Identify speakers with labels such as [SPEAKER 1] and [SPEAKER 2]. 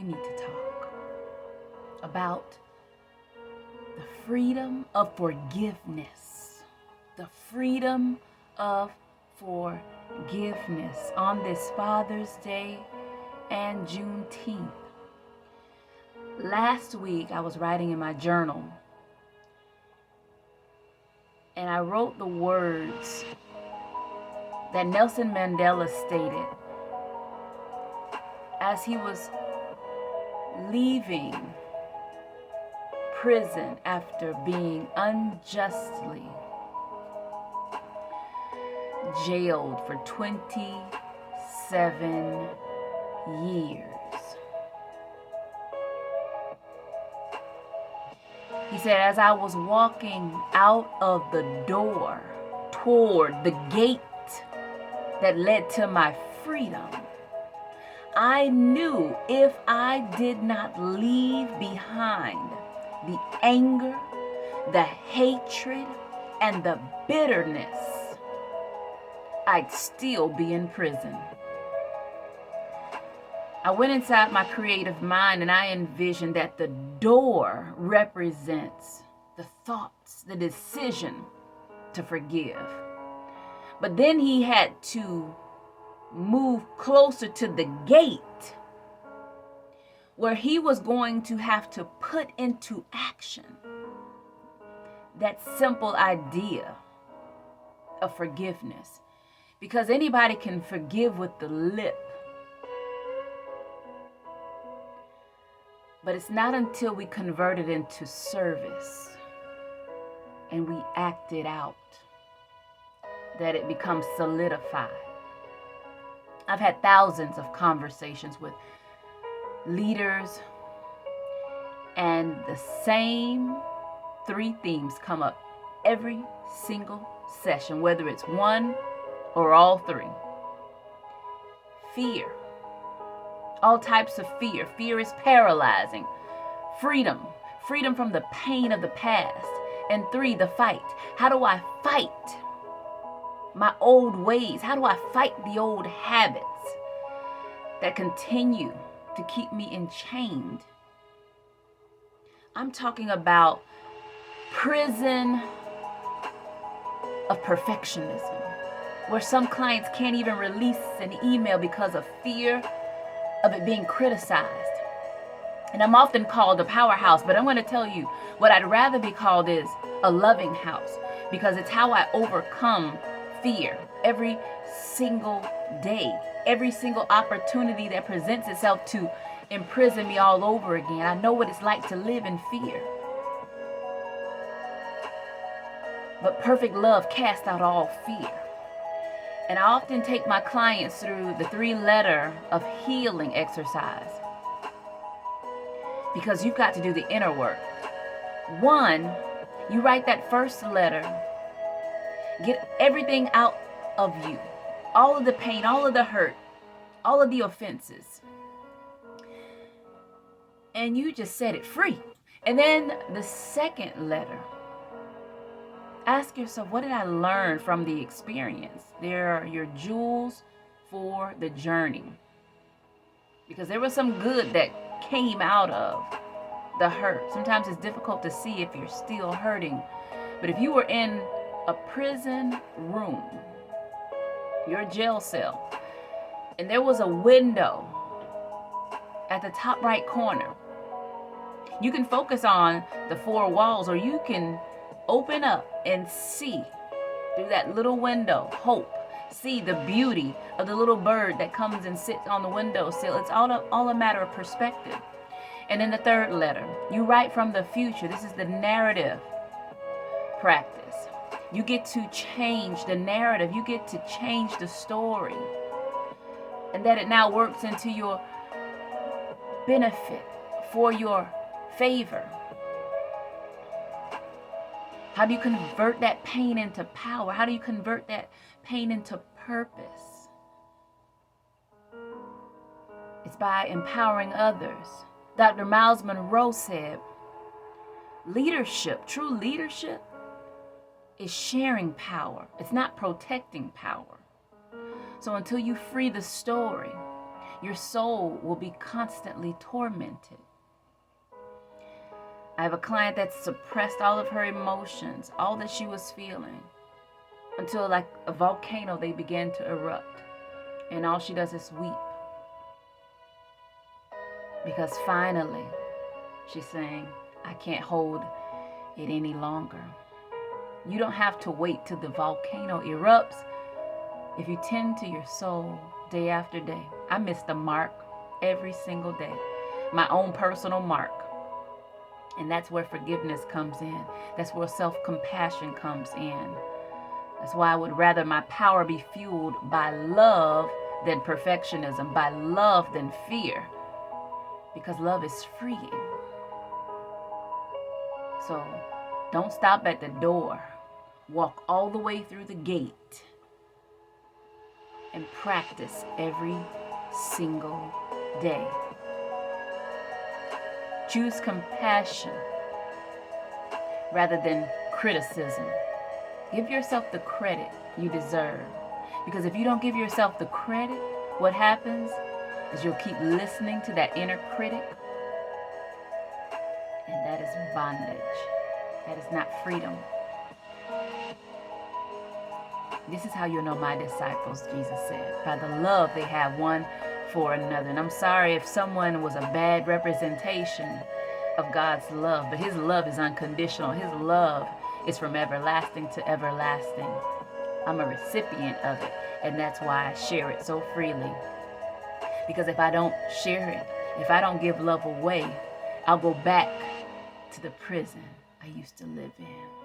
[SPEAKER 1] need to talk about the freedom of forgiveness. The freedom of forgiveness on this Father's Day and Juneteenth. Last week, I was writing in my journal, and I wrote the words that Nelson Mandela stated as he was leaving prison after being unjustly jailed for 27 years. He said, as I was walking out of the door toward the gate that led to my freedom, I knew if I did not leave behind the anger, the hatred, and the bitterness, I'd still be in prison. I went inside my creative mind and I envisioned that the door represents the thoughts, the decision to forgive. But then he had to move closer to the gate where he was going to have to put into action that simple idea of forgiveness. Because anybody can forgive with the lip, but it's not until we convert it into service and we act it out that it becomes solidified. I've had thousands of conversations with leaders, and the same three themes come up every single session, whether it's one or all three. Fear. All types of fear. Fear is paralyzing. Freedom. Freedom from the pain of the past. And 3, the fight. How do I fight my old ways? How do I fight the old habits that continue to keep me enchained? I'm talking about prison of perfectionism, where some clients can't even release an email because of fear of it being criticized. And I'm often called a powerhouse, but I'm going to tell you what I'd rather be called is a loving house, because it's how I overcome fear every single day, every single opportunity that presents itself to imprison me all over again. I know what it's like to live in fear. But perfect love casts out all fear. And I often take my clients through the 3-letter of healing exercise, because you've got to do the inner work. 1, you write that first letter, get everything out of you, all of the pain, all of the hurt, all of the offenses, and you just set it free. And then the second letter, ask yourself, what did I learn from the experience? They're your jewels for the journey, because there was some good that came out of the hurt. Sometimes it's difficult to see if you're still hurting, but if you were in a prison room, your jail cell, and there was a window at the top right corner, you can focus on the 4 walls, or you can open up and see through that little window hope. See the beauty of the little bird that comes and sits on the windowsill. It's all a matter of perspective. And in the 3rd letter, you write from the future. This is the narrative practice. You get to change the narrative. You get to change the story, and that it now works into your benefit, for your favor. How do you convert that pain into power? How do you convert that pain into purpose? It's by empowering others. Dr. Miles Monroe said, leadership, true leadership, is sharing power. It's not protecting power. So until you free the story, your soul will be constantly tormented. I have a client that suppressed all of her emotions, all that she was feeling, until like a volcano, they began to erupt. And all she does is weep. Because finally, she's saying, I can't hold it any longer. You don't have to wait till the volcano erupts. If you tend to your soul day after day, I miss the mark every single day, my own personal mark. And that's where forgiveness comes in. That's where self-compassion comes in. That's why I would rather my power be fueled by love than perfectionism, by love than fear, because love is freeing. So don't stop at the door. Walk all the way through the gate and practice every single day. Choose compassion rather than criticism. Give yourself the credit you deserve. Because if you don't give yourself the credit, what happens is you'll keep listening to that inner critic. And that is bondage. That is not freedom. This is how you'll know my disciples, Jesus said, by the love they have one for another. And I'm sorry if someone was a bad representation of God's love, but his love is unconditional. His love is from everlasting to everlasting. I'm a recipient of it, and that's why I share it so freely. Because if I don't share it, if I don't give love away, I'll go back to the prison I used to live in.